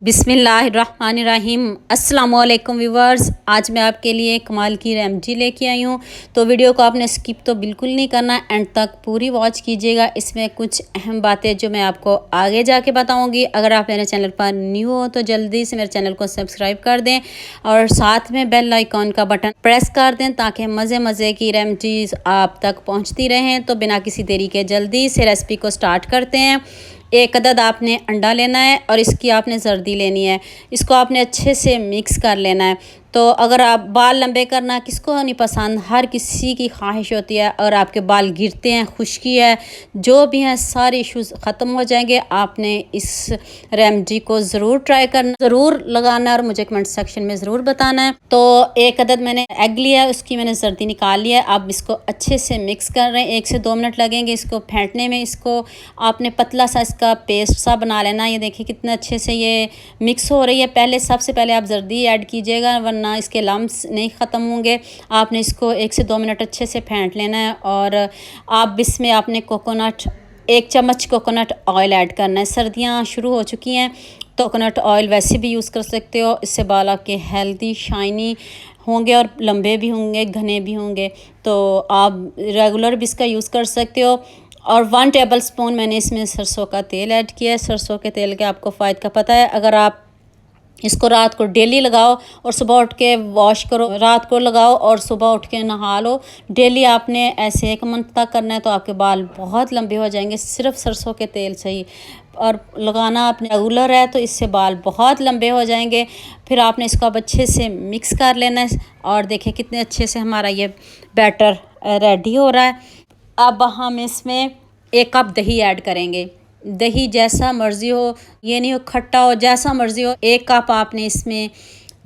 बिस्मिल्लाहिर्रहमानिर्रहीम। अस्सलामुअलैकुम व्यूवर्स, आज मैं आपके लिए कमाल की रेमेडी लेके आई हूँ। तो वीडियो को आपने स्किप तो बिल्कुल नहीं करना, एंड तक पूरी वॉच कीजिएगा। इसमें कुछ अहम बातें जो मैं आपको आगे जाके बताऊँगी। अगर आप मेरे चैनल पर न्यू हो तो जल्दी से मेरे चैनल को सब्सक्राइब कर दें और साथ में बेल आइकॉन का बटन प्रेस कर दें ताकि मज़े मज़े की रेमेडीज़ आप तक पहुँचती रहें। तो बिना किसी देरी के जल्दी से रेसिपी को स्टार्ट करते हैं। एक अदद आपने अंडा लेना है और इसकी आपने जर्दी लेनी है। इसको आपने अच्छे से मिक्स कर लेना है। तो अगर आप बाल लंबे करना किसको नहीं पसंद, हर किसी की ख्वाहिश होती है। और आपके बाल गिरते हैं, खुश्की है, जो भी हैं सारे इश्यूज ख़त्म हो जाएंगे। आपने इस रेमेडी को ज़रूर ट्राई करना, ज़रूर लगाना और मुझे कमेंट सेक्शन में ज़रूर बताना है। तो एक अदद मैंने एग लिया है, उसकी मैंने जर्दी निकाल लिया है। अब इसको अच्छे से मिक्स कर रहे हैं, 1 से 2 मिनट लगेंगे इसको फेंटने में। इसको आपने पतला सा इसका पेस्ट सा बना लेना। ये देखिए कितने अच्छे से ये मिक्स हो रही है। सबसे पहले आप जर्दी ऐड कीजिएगा वरना इसके लम्स नहीं ख़त्म होंगे। आपने इसको 1 से 2 मिनट अच्छे से फेंट लेना है। और आप इसमें आपने 1 चम्मच कोकोनट ऑयल ऐड करना है। सर्दियाँ शुरू हो चुकी हैं तो कोकोनट ऑयल वैसे भी यूज़ कर सकते हो। इससे बाल आपके हेल्दी शाइनी होंगे और लंबे भी होंगे, घने भी होंगे। तो आप रेगुलर भी इसका यूज़ कर सकते हो। और 1 टेबल स्पून मैंने इसमें सरसों का तेल ऐड किया है। सरसों के तेल के आपको फ़ायदे का पता है। अगर आप इसको रात को डेली लगाओ और सुबह उठ के वॉश करो, रात को लगाओ और सुबह उठ के नहा लो। डेली आपने ऐसे 1 मंथ तक करना है तो आपके बाल बहुत लंबे हो जाएंगे सिर्फ सरसों के तेल से ही। और लगाना आपने रेगुलर है तो इससे बाल बहुत लंबे हो जाएंगे। फिर आपने इसको अब अच्छे से मिक्स कर लेना है। और देखिए कितने अच्छे से हमारा ये बैटर रेडी हो रहा है। अब हम इसमें 1 कप दही ऐड करेंगे। दही जैसा मर्ज़ी हो, ये नहीं हो खट्टा हो, जैसा मर्ज़ी हो। 1 कप आपने इसमें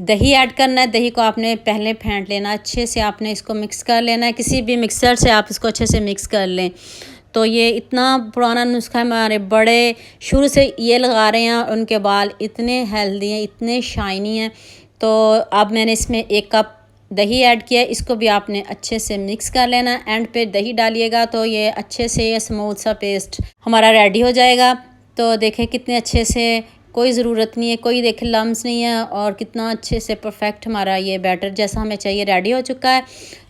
दही ऐड करना है। दही को आपने पहले फेंट लेना, अच्छे से आपने इसको मिक्स कर लेना है। किसी भी मिक्सर से आप इसको अच्छे से मिक्स कर लें। तो ये इतना पुराना नुस्खा है, हमारे बड़े शुरू से ये लगा रहे हैं, उनके बाल इतने हेल्दी हैं, इतने शाइनी हैं। तो अब मैंने इसमें 1 कप दही ऐड किया। इसको भी आपने अच्छे से मिक्स कर लेना। एंड पे दही डालिएगा तो ये अच्छे से ये स्मूथ सा पेस्ट हमारा रेडी हो जाएगा। तो देखें कितने अच्छे से, कोई ज़रूरत नहीं है, कोई देखें लम्स नहीं है, और कितना अच्छे से परफेक्ट हमारा ये बैटर जैसा हमें चाहिए रेडी हो चुका है।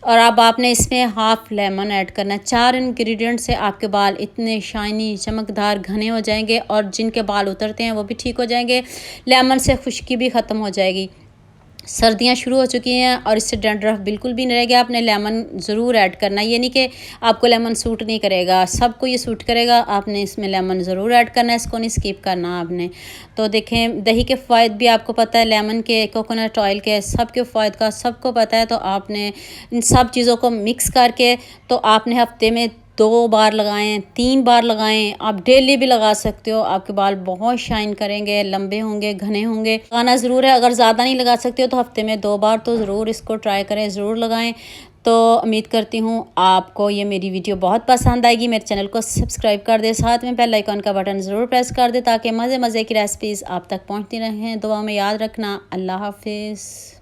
और अब आपने इसमें हाफ़ लेमन ऐड करना है। 4 इंग्रेडिएंट से आपके बाल इतने शाइनी, चमकदार, घने हो जाएंगे और जिनके बाल उतरते हैं वो भी ठीक हो जाएंगे। लेमन से खुश्की भी ख़त्म हो जाएगी। सर्दियाँ शुरू हो चुकी हैं और इससे डैंड्रफ बिल्कुल भी नहीं रहेगा। आपने लेमन ज़रूर ऐड करना है। ये नहीं कि आपको लेमन सूट नहीं करेगा, सबको ये सूट करेगा। आपने इसमें लेमन ज़रूर ऐड करना है, इसको नहीं स्किप करना आपने। तो देखें दही के फ़ायदे भी आपको पता है, लेमन के, कोकोनट ऑयल के, सब के फ़ायदे का सबको पता है। तो आपने इन सब चीज़ों को मिक्स करके तो आपने हफ्ते में 2 बार लगाएं, 3 बार लगाएं। आप डेली भी लगा सकते हो, आपके बाल बहुत शाइन करेंगे, लंबे होंगे, घने होंगे। लगाना ज़रूर है। अगर ज़्यादा नहीं लगा सकते हो तो हफ्ते में 2 बार तो ज़रूर इसको ट्राई करें, ज़रूर लगाएं। तो उम्मीद करती हूँ आपको ये मेरी वीडियो बहुत पसंद आएगी। मेरे चैनल को सब्सक्राइब कर दे, साथ में बेल आइकॉन का बटन ज़रूर प्रेस कर दे ताकि मज़े मज़े की रेसिपीज़ आप तक पहुँचती रहें। दुआ में याद रखना। अल्लाह हाफिज़।